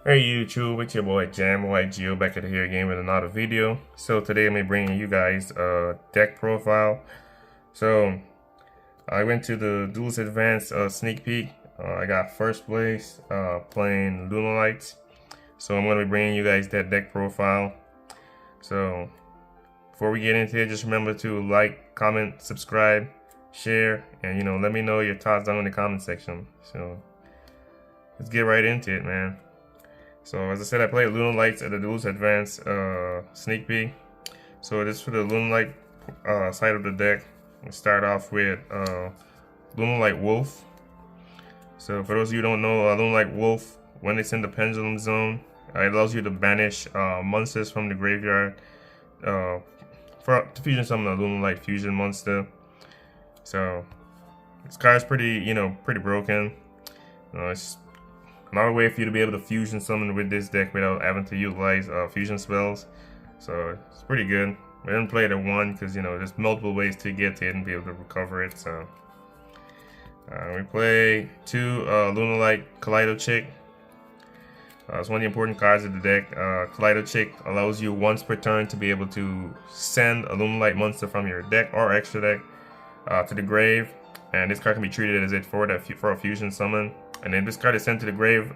Hey YouTube, it's your boy Jam White Geo back at here again with another video. So today I'm gonna be bringing you guys a deck profile. So I went to the Duelist Advanced sneak peek. I got first place playing Lunalight. So I'm gonna be bringing you guys that deck profile. So before we get into it, just remember to like, comment, subscribe, share, and let me know your thoughts down in the comment section. So let's get right into it, man. So as I said, I played Lunalight at the Duelist Advanced sneak peek. So this is for the Lunalight side of the deck. We start off with Lunalight Wolf. So for those of you who don't know, Lunalight Wolf, when it's in the pendulum zone, it allows you to banish monsters from the graveyard to fusion summon a Lunalight fusion monster. So this card's pretty broken. It's another way for you to be able to fusion summon with this deck without having to utilize fusion spells. So it's pretty good. We didn't play it at one because there's multiple ways to get to it and be able to recover it. So we play two Lunalight Kaleido Chick. It's one of the important cards of the deck. Kaleido Chick allows you once per turn to be able to send a Lunalight monster from your deck or extra deck to the grave, and this card can be treated as it for a fusion summon. And then this card is sent to the grave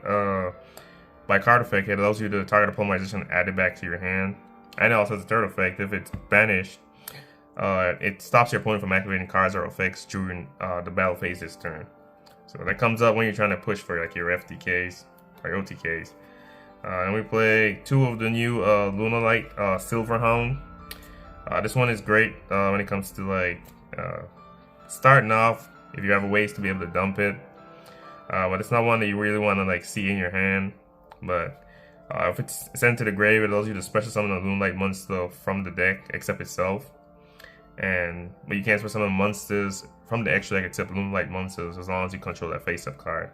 by card effect. It allows you to target a polymerization and add it back to your hand. And it also has a third effect. If it's banished, it stops your opponent from activating cards or effects during the battle phase this turn. So that comes up when you're trying to push for like your FTKs or OTKs. And we play two of the new Lunalight Silverhound. This one is great when it comes to like starting off. If you have ways to be able to dump it. But it's not one that you really want to like see in your hand. But if it's sent to the grave, it allows you to special summon a Lunalight monster from the deck except itself. But you can't special summon monsters from the extra deck except Lunalight monsters as long as you control that face-up card.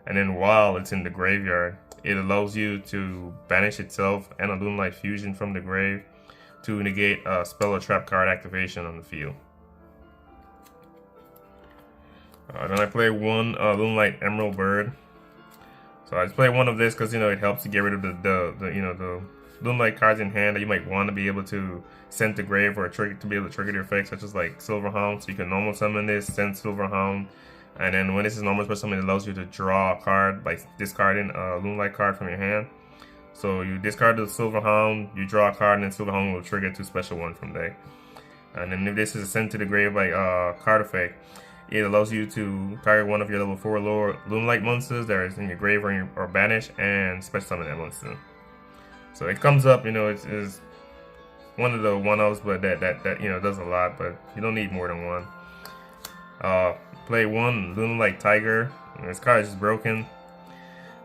And then while it's in the graveyard, it allows you to banish itself and a Lunalight fusion from the grave to negate a spell or trap card activation on the field. Then I play one Lunalight Emerald Bird. So I just play one of this because it helps to get rid of the Lunalight cards in hand that you might want to be able to send to grave or to be able to trigger the effects, such as like Silverhound. So you can normal summon this, send Silverhound, and then when this is normal special summon, it allows you to draw a card by discarding a Lunalight card from your hand. So you discard the Silverhound, you draw a card, and then Silverhound will trigger two special ones from deck. And then if this is sent to the grave by card effect, it allows you to target one of your level 4 lower Lunalight monsters that is in your grave or banish and special summon that monster. So it comes up, it's one of the one-offs, but that does a lot, but you don't need more than one. Play one Lunalight Tiger. This card is just broken.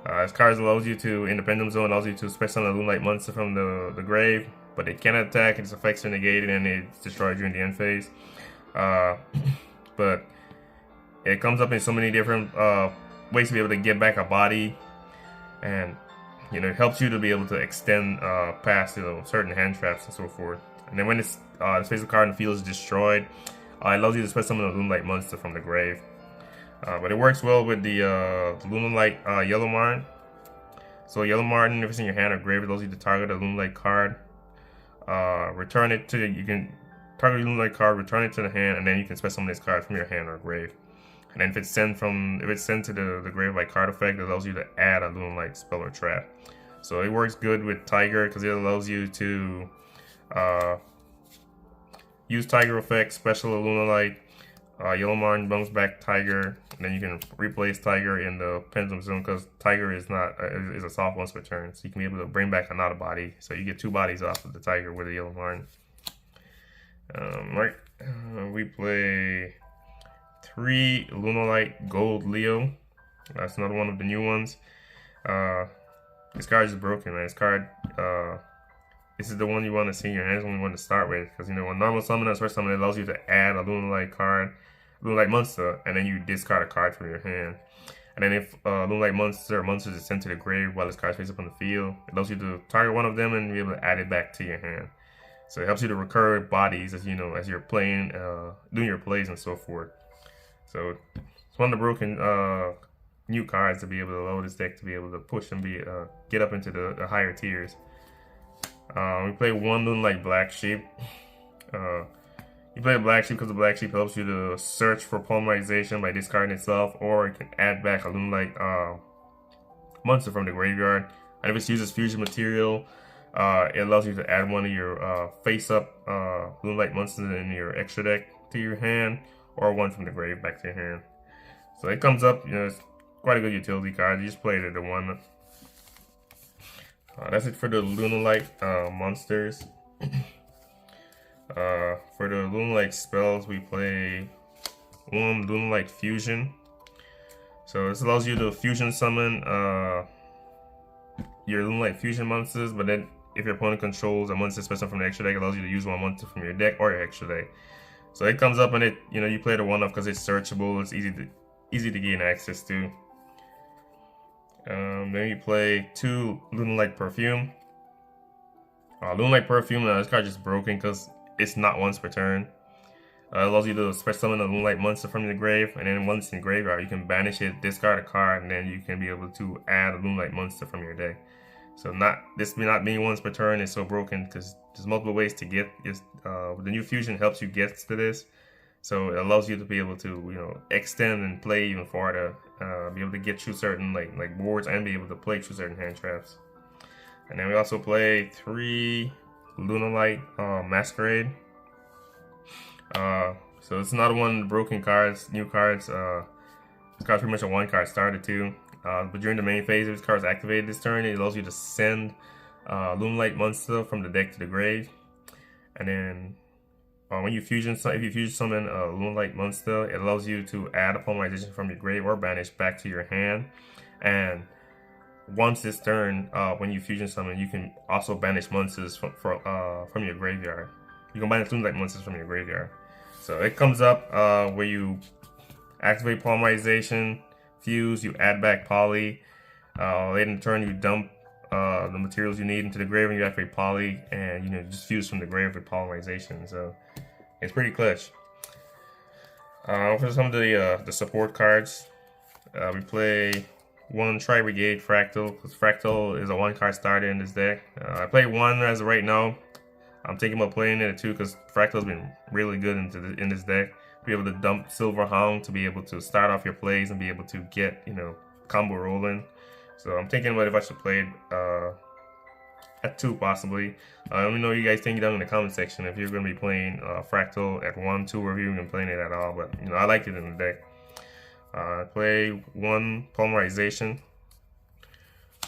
This card allows you to, in the pendulum zone, allows you to special summon a Lunalight monster from the grave, but it cannot attack, its effects are negated, and it's destroyed during the end phase. But it comes up in so many different ways to be able to get back a body, and it helps you to be able to extend past certain hand traps and so forth. And then when this face-up card in the field is destroyed, it allows you to special summon a Lunalight monster from the grave. But it works well with the Lunalight Yellow Martin. So Yellow Martin, if it's in your hand or grave, it allows you to target a Lunalight card, return it to you can target a Lunalight card, return it to the hand, and then you can special summon this card from your hand or grave. And then if it's sent to the grave by card effect, it allows you to add a Lunalight spell or trap. So it works good with Tiger because it allows you to use Tiger effect, special Lunalight, Yellow Martin bounce back Tiger, and then you can replace Tiger in the pendulum zone because Tiger is a soft once per turn, so you can be able to bring back another body. So you get two bodies off of the Tiger with the Yellow Martin. We play 3 Lunalight Gold Leo. That's another one of the new ones. This card is broken, man. This card, this is the one you want to see in your hands when you want to start with, because when normal summon or special summon, it allows you to add a Lunalight card, Lunalight monster, and then you discard a card from your hand. And then if Lunalight monster or monsters is sent to the grave while this card is face up on the field, it allows you to target one of them and be able to add it back to your hand. So it helps you to recur bodies as as you're playing, doing your plays and so forth. So it's one of the broken new cards to be able to load this deck to be able to push and get up into the higher tiers. We play one Lunalight Black Sheep. You play a Black Sheep because the Black Sheep helps you to search for polymerization by discarding itself, or it can add back a Lunalight monster from the graveyard. And if it uses fusion material, it allows you to add one of your face-up Lunalight monsters in your extra deck to your hand, or one from the grave back to your hand. So it comes up, it's quite a good utility card. You just play it at the one. That's it for the Lunalight monsters. For the Lunalight spells, we play one Lunalight Fusion. So this allows you to fusion summon your Lunalight Fusion monsters, but then if your opponent controls a monster special from the extra deck, it allows you to use one monster from your deck or your extra deck. So it comes up and it, you play the one-off because it's searchable, it's easy to gain access to. Then you play two Lunalight Perfume. Lunalight Perfume, this card is just broken because it's not once per turn. It allows you to special summon a Lunalight monster from the grave, and then once in graveyard, you can banish it, discard a card, and then you can be able to add a Lunalight monster from your deck. So this not being once per turn is so broken because there's multiple ways to get this. The new fusion helps you get to this, so it allows you to be able to extend and play even farther, be able to get through certain like boards and be able to play through certain hand traps. And then we also play three Lunalight Masquerade. So it's another one of the broken cards, new cards. This card's pretty much a one card starter too. But during the main phase, if this card is activated this turn, it allows you to send Lunalight monster from the deck to the grave. And then when if you fusion summon a Lunalight monster, it allows you to add a polymerization from your grave or banish back to your hand. And once this turn, when you fusion summon, you can also banish monsters from your graveyard. You can banish Lunalight monsters from your graveyard. So it comes up where you activate polymerization, fuse, you add back poly. Later in the turn, you dump the materials you need into the grave and you activate poly, and just fuse from the grave with polymerization. So it's pretty clutch. For some of the support cards, we play one Tri-Brigade Fractal, because Fractal is a one card starter in this deck. I play one as of right now. I'm thinking about playing it too because Fractal's been really good in this deck. Be able to dump Silver Hound to be able to start off your plays and be able to get combo rolling. So I'm thinking about if I should play it at 2 possibly. Let me know what you guys think down in the comment section if you're going to be playing Fractal at 1, 2, or if you're even playing it at all. But I like it in the deck. I play one Polymerization,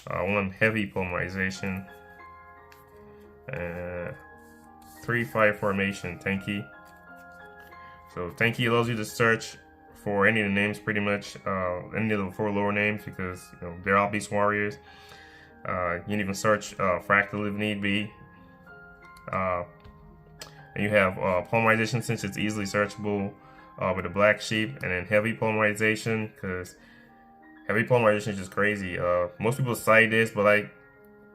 one Heavy Polymerization, 3/5 formation Tanky. So Tanky allows you to search for any of the names, pretty much any of the 4 lower names, because they're all beast warriors. You can even search Fractal if need be. And you have Polymerization, since it's easily searchable with a Black Sheep, and then Heavy Polymerization, because Heavy Polymerization is just crazy. Most people cite this, but I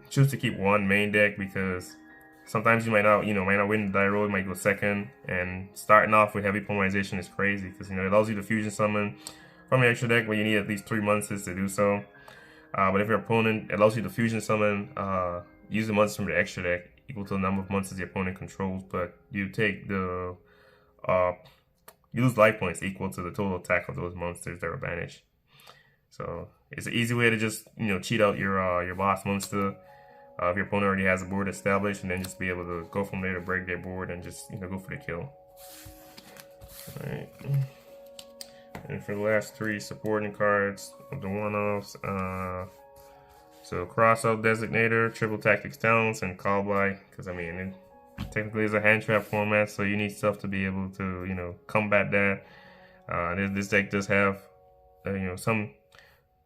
choose to keep one main deck because sometimes you might not win the die roll, you might go second, and starting off with Heavy Polymerization is crazy because it allows you to fusion summon from your extra deck when you need at least 3 monsters to do so. But if your opponent, it allows you to fusion summon using monsters from the extra deck equal to the number of monsters the opponent controls, but you take the you lose life points equal to the total attack of those monsters that are banished. So it's an easy way to just cheat out your boss monster. If your opponent already has a board established, and then just be able to go from there to break their board and just go for the kill. Alright. And for the last 3 supporting cards of the one-offs, so Crossout Designator, Triple Tactics Talents, and Call By, because it technically is a hand trap format, so you need stuff to be able to combat that. This deck does have some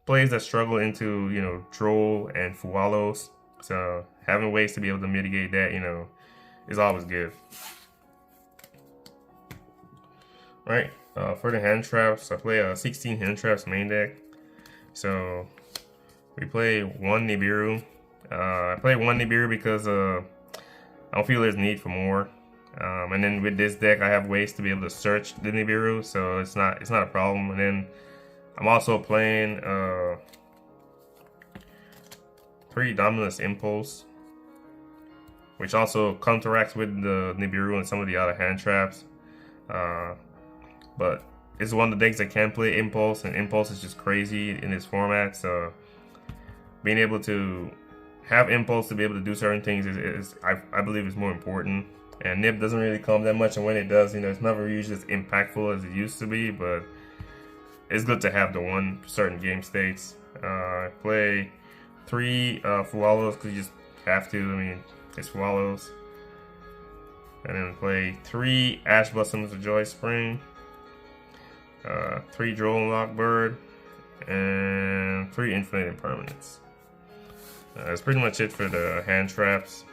plays that struggle into Droll and Fualos. So having ways to be able to mitigate that, is always good. Right, for the hand traps, I play a 16 hand traps main deck. So we play one Nibiru. I play one Nibiru because I don't feel there's need for more. And then with this deck, I have ways to be able to search the Nibiru, so it's not a problem. And then I'm also playing 3 Dominus Impulse, which also counteracts with the Nibiru and some of the other hand traps. But it's one of the decks that can play Impulse, and Impulse is just crazy in this format. So being able to have Impulse to be able to do certain things I believe is more important. And Nib doesn't really come that much, and when it does, it's never usually as impactful as it used to be. But it's good to have the one for certain game states. Play 3 Fualos because you just have to. I mean, it's Fualos. And then play 3 Ash Blossoms of Joy Spring, 3 Droll Lockbird, and 3 Infinite Impermanence. That's pretty much it for the hand traps.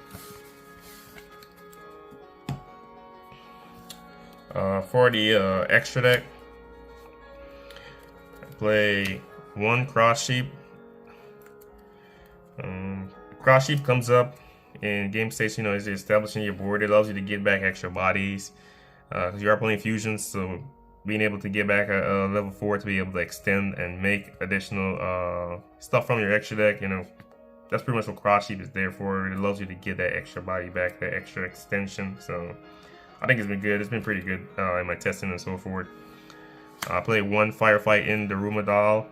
For the extra deck, I play 1 Cross Sheep. Cross Sheep comes up in game states, as you're establishing your board. It allows you to get back extra bodies because you are playing fusions, so being able to get back a level 4 to be able to extend and make additional stuff from your extra deck, that's pretty much what Cross Sheep is there for. It allows you to get that extra body back, that extra extension. So I think it's been good. It's been pretty good in my testing and so forth. I played 1 Firefight in the Rumadal.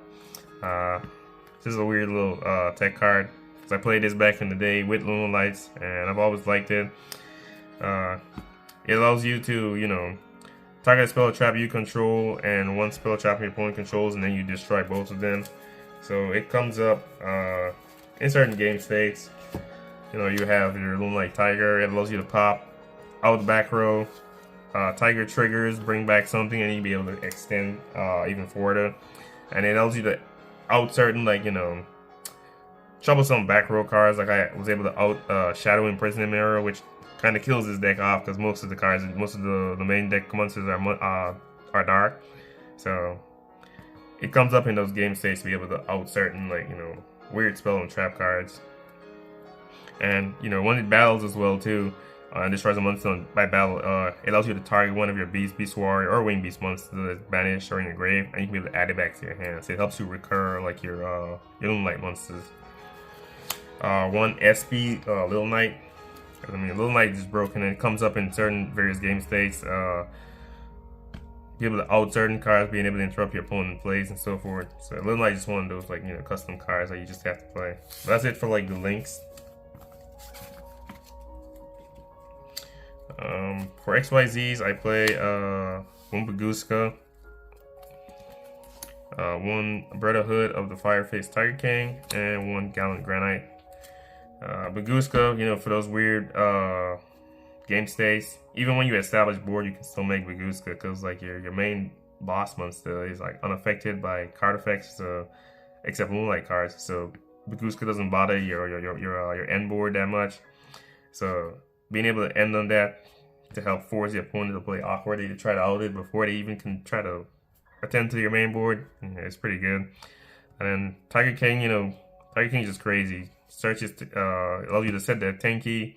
This is a weird little tech card. I played this back in the day with Lunalights, and I've always liked it. It allows you to, target a spell trap you control and 1 spell trap your opponent controls, and then you destroy both of them. So it comes up in certain game states. You have your Lunalight Tiger. It allows you to pop out the back row. Tiger triggers, bring back something, and you'll be able to extend even further. And it allows you to out certain, troublesome back row cards. Like I was able to out Shadow Imprisonment Mirror, which kind of kills this deck off because most of the cards, most of the main deck monsters are dark. So it comes up in those game states to be able to out certain weird spell and trap cards. And when it battles as well too, and destroys a monster by battle, it allows you to target one of your Beast Warrior or Winged Beast monsters that's banished or in your grave, and you can be able to add it back to your hand. So it helps you recur your Lunalight monsters. 1 SP Little Knight. I mean, Little Knight is broken and it comes up in certain various game states. Be able to out certain cards, being able to interrupt your opponent's plays and so forth. So Little Knight is one of those custom cards that you just have to play. But that's it for the links. For XYZs, I play 1 Baguska, 1 Brotherhood of the Fire-Faced Tiger King, and 1 Gallant Granite. Baguska, for those weird game states, even when you establish board, you can still make Baguska because your main boss monster is unaffected by card effects, except Moonlight cards. So Baguska doesn't bother your end board that much. So being able to end on that to help force the opponent to play awkwardly to try to out it before they even can try to attend to your main board, it's pretty good. And then Tiger King, Tiger King is just crazy. Searches allows you to set that tanky,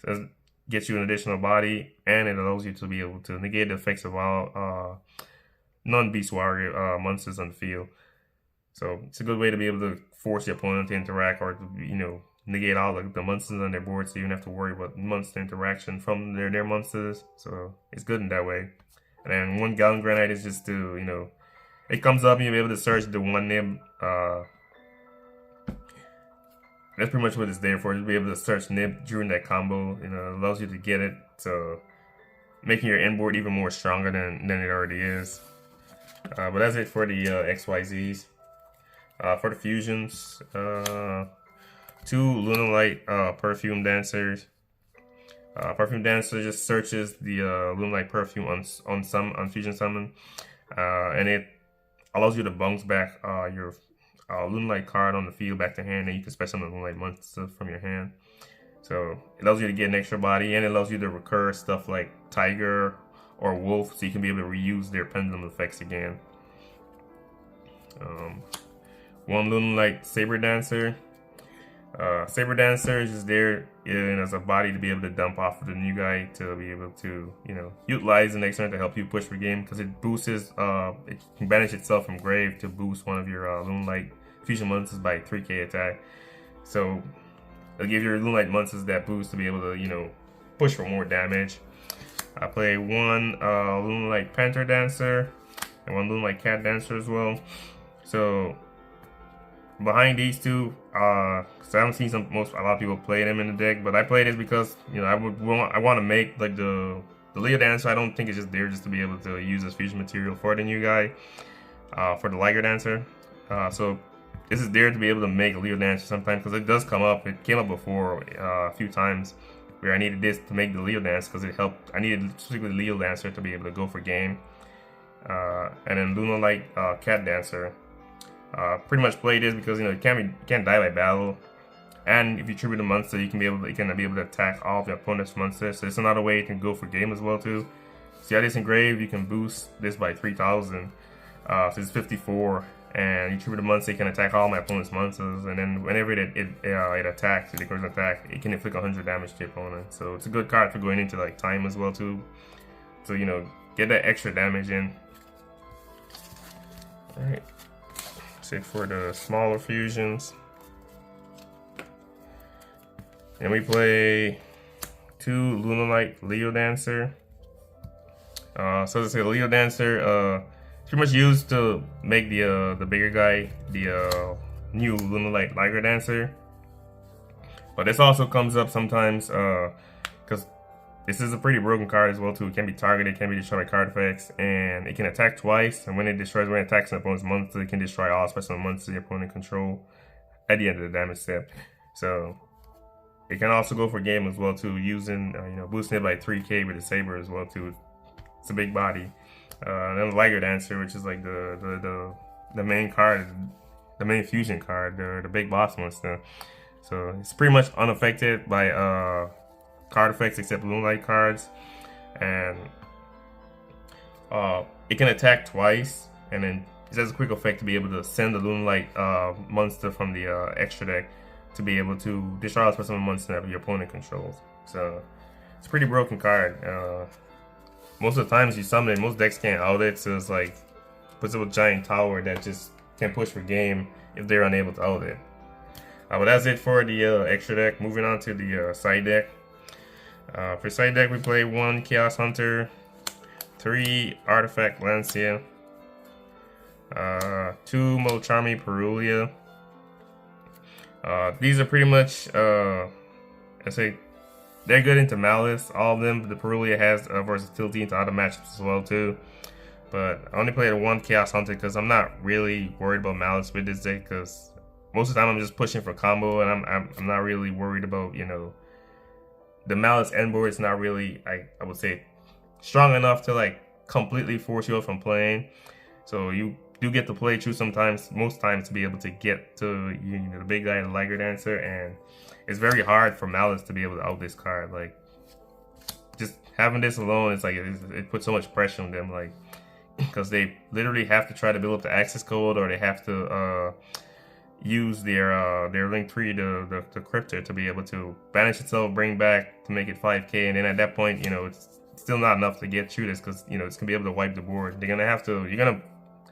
so gets you an additional body, and it allows you to be able to negate the effects of all non-Beast Warrior monsters on the field. So it's a good way to be able to force your opponent to interact or to, negate all the monsters on their board, so you don't have to worry about monster interaction from their monsters. So it's good in that way. And then 1 Gallant Granite is just to, it comes up and you'll be able to search the 1 nib. That's pretty much what it's there for, to be able to search nib during that combo. It allows you to get it, so making your end board even more stronger than it already is. But that's it for the XYZs. For the fusions, 2 Lunalight Perfume Dancers. Perfume Dancer just searches the Lunalight Perfume on Fusion Summon, and it allows you to bounce back your Lunalight card on the field back to hand, and you can special summon Lunalight monster from your hand. So it allows you to get an extra body, and it allows you to recur stuff like Tiger or Wolf, so you can be able to reuse their pendulum effects again. 1 Lunalight Saber Dancer. Saber Dancer is just there as a body to be able to dump off of the new guy to be able to, you know, utilize the next turn to help you push for game, because it boosts it can banish itself from grave to boost one of your Lunalight fusion monsters by 3k attack. So it'll give your Lunalight monsters that boost to be able to, you know, push for more damage. I play one Lunalight Panther Dancer and one Lunalight Cat Dancer as well. So behind these two, because I haven't seen a lot of people play them in the deck, but I play this because, you know, I want to make like the Leo Dancer. I don't think it's just there just to be able to use as fusion material for the new guy, for the Liger Dancer. So this is there to be able to make a Leo Dancer sometimes, because it does come up. It came up before a few times where I needed this to make the Leo Dancer, because it helped. I needed specifically Leo Dancer to be able to go for game. And then Lunalight Cat Dancer. Pretty much play this because, you know, you can't die by battle, and if you tribute a monster, you can be able to attack all of your opponent's monsters. So it's another way you can go for game as well too. So you have this engraved, you can boost this by 3,000. So it's 54, and you tribute a monster, you can attack all my opponent's monsters, and then whenever it attacks, it goes attack, it can inflict 100 damage to your opponent. So it's a good card for going into like time as well too. So, you know, get that extra damage in. All right. It for the smaller fusions, and we play two Lunalight Leo Dancer. So to say, the Leo Dancer pretty much used to make the bigger guy the new Lunalight Liger Dancer, but this also comes up sometimes because this is a pretty broken card as well too. It can be targeted, can be destroyed by card effects, and it can attack twice. And when it attacks an opponent's monster, it can destroy all special monsters your opponent control at the end of the damage step. So it can also go for game as well too, using you know, boosting it by 3k with the saber as well too. It's a big body. And then the Liger Dancer, which is like the main card, the main fusion card, the big boss monster. So it's pretty much unaffected by card effects except Lunalight cards, and it can attack twice, and then it has a quick effect to be able to send the Lunalight monster from the extra deck to be able to destroy all special monster that your opponent controls. So it's a pretty broken card. Most of the times you summon it, most decks can't out it, so it's like puts up a giant tower that just can push for game if they're unable to out it. But that's it for the extra deck. Moving on to the side deck. For side deck, we play one Chaos Hunter, 3 Artifact Lancia, 2 Molcharmi Perulia. These are pretty much, I say, they're good into Malice, all of them. The Perulia has versatility into other matchups as well too. But I only played one Chaos Hunter because I'm not really worried about Malice with this deck, because most of the time I'm just pushing for combo, and I'm not really worried about, you know, the Malice end board is not really, I would say, strong enough to like completely force you out from playing. So you do get to play through sometimes, most times, to be able to get to, you know, the big guy, the Liger Dancer, and it's very hard for Malice to be able to out this card. Like, just having this alone, it's like it puts so much pressure on them, like, because they literally have to try to build up the access code, or they have to use their link 3, the crypto, to be able to banish itself, bring back to make it 5k, and then at that point, you know, it's still not enough to get through this, because, you know, it's gonna be able to wipe the board. You're gonna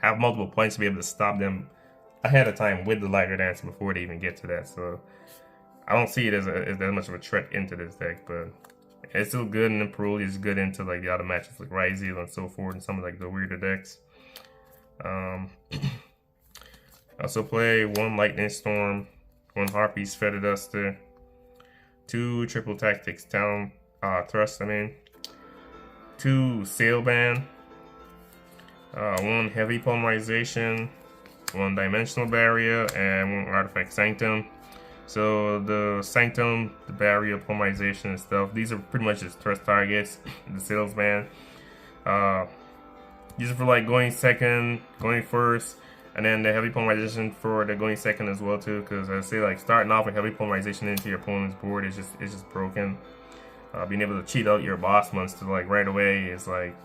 have multiple points to be able to stop them ahead of time with the Liger Dancer before they even get to that. So I don't see it as that much of a threat into this deck, but it's still good, and then Perulia is good into like the other matches like XYZs and so forth, and some of like the weirder decks. I also play one Lightning Storm, one Harpy's Feather Duster, 2 Triple Tactics Town Thrust, 2 Sailband, 1 Heavy Polymerization, 1 Dimensional Barrier, and 1 Artifact Sanctum. So the Sanctum, the Barrier, Polymerization, and stuff, these are pretty much just thrust targets. The Sailband, these are for like going second, going first, and then the Heavy Polymerization for the going second as well too. Because I say, like, starting off with Heavy Polymerization into your opponent's board is just broken. Being able to cheat out your boss monster like right away is like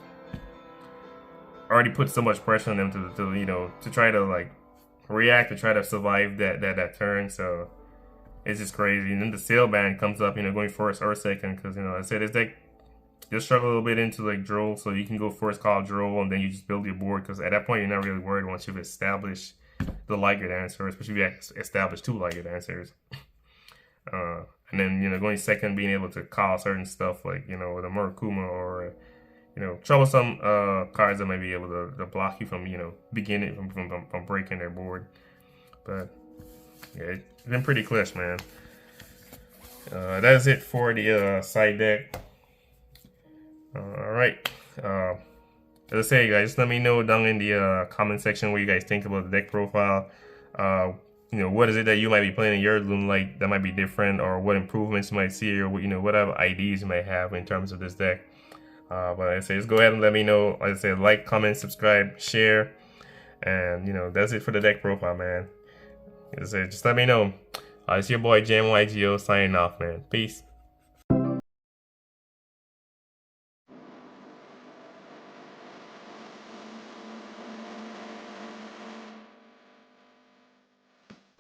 already put so much pressure on them to you know, to try to like react, to try to survive that turn. So it's just crazy. And then the sale band comes up, you know, going first or second, because, you know, I said it's like just struggle a little bit into like draw, so you can go first call draw, and then you just build your board, because at that point you're not really worried once you've established the light answer, especially if you establish 2 light answers. And then, you know, going second, being able to call certain stuff like, you know, the Murakuma or, you know, troublesome cards that might be able to block you from, you know, beginning from breaking their board. But yeah, it's been pretty clutch, man. That's it for the side deck. Alright. As I say, guys, let me know down in the comment section what you guys think about the deck profile. You know, what is it that you might be playing in your Lunalight that might be different, or what improvements you might see, or, you know, whatever ideas you might have in terms of this deck. But I say, just go ahead and let me know. Like I said, like, comment, subscribe, share, and, you know, that's it for the deck profile, man. As I say, just let me know. It's your boy XYZs signing off, man. Peace.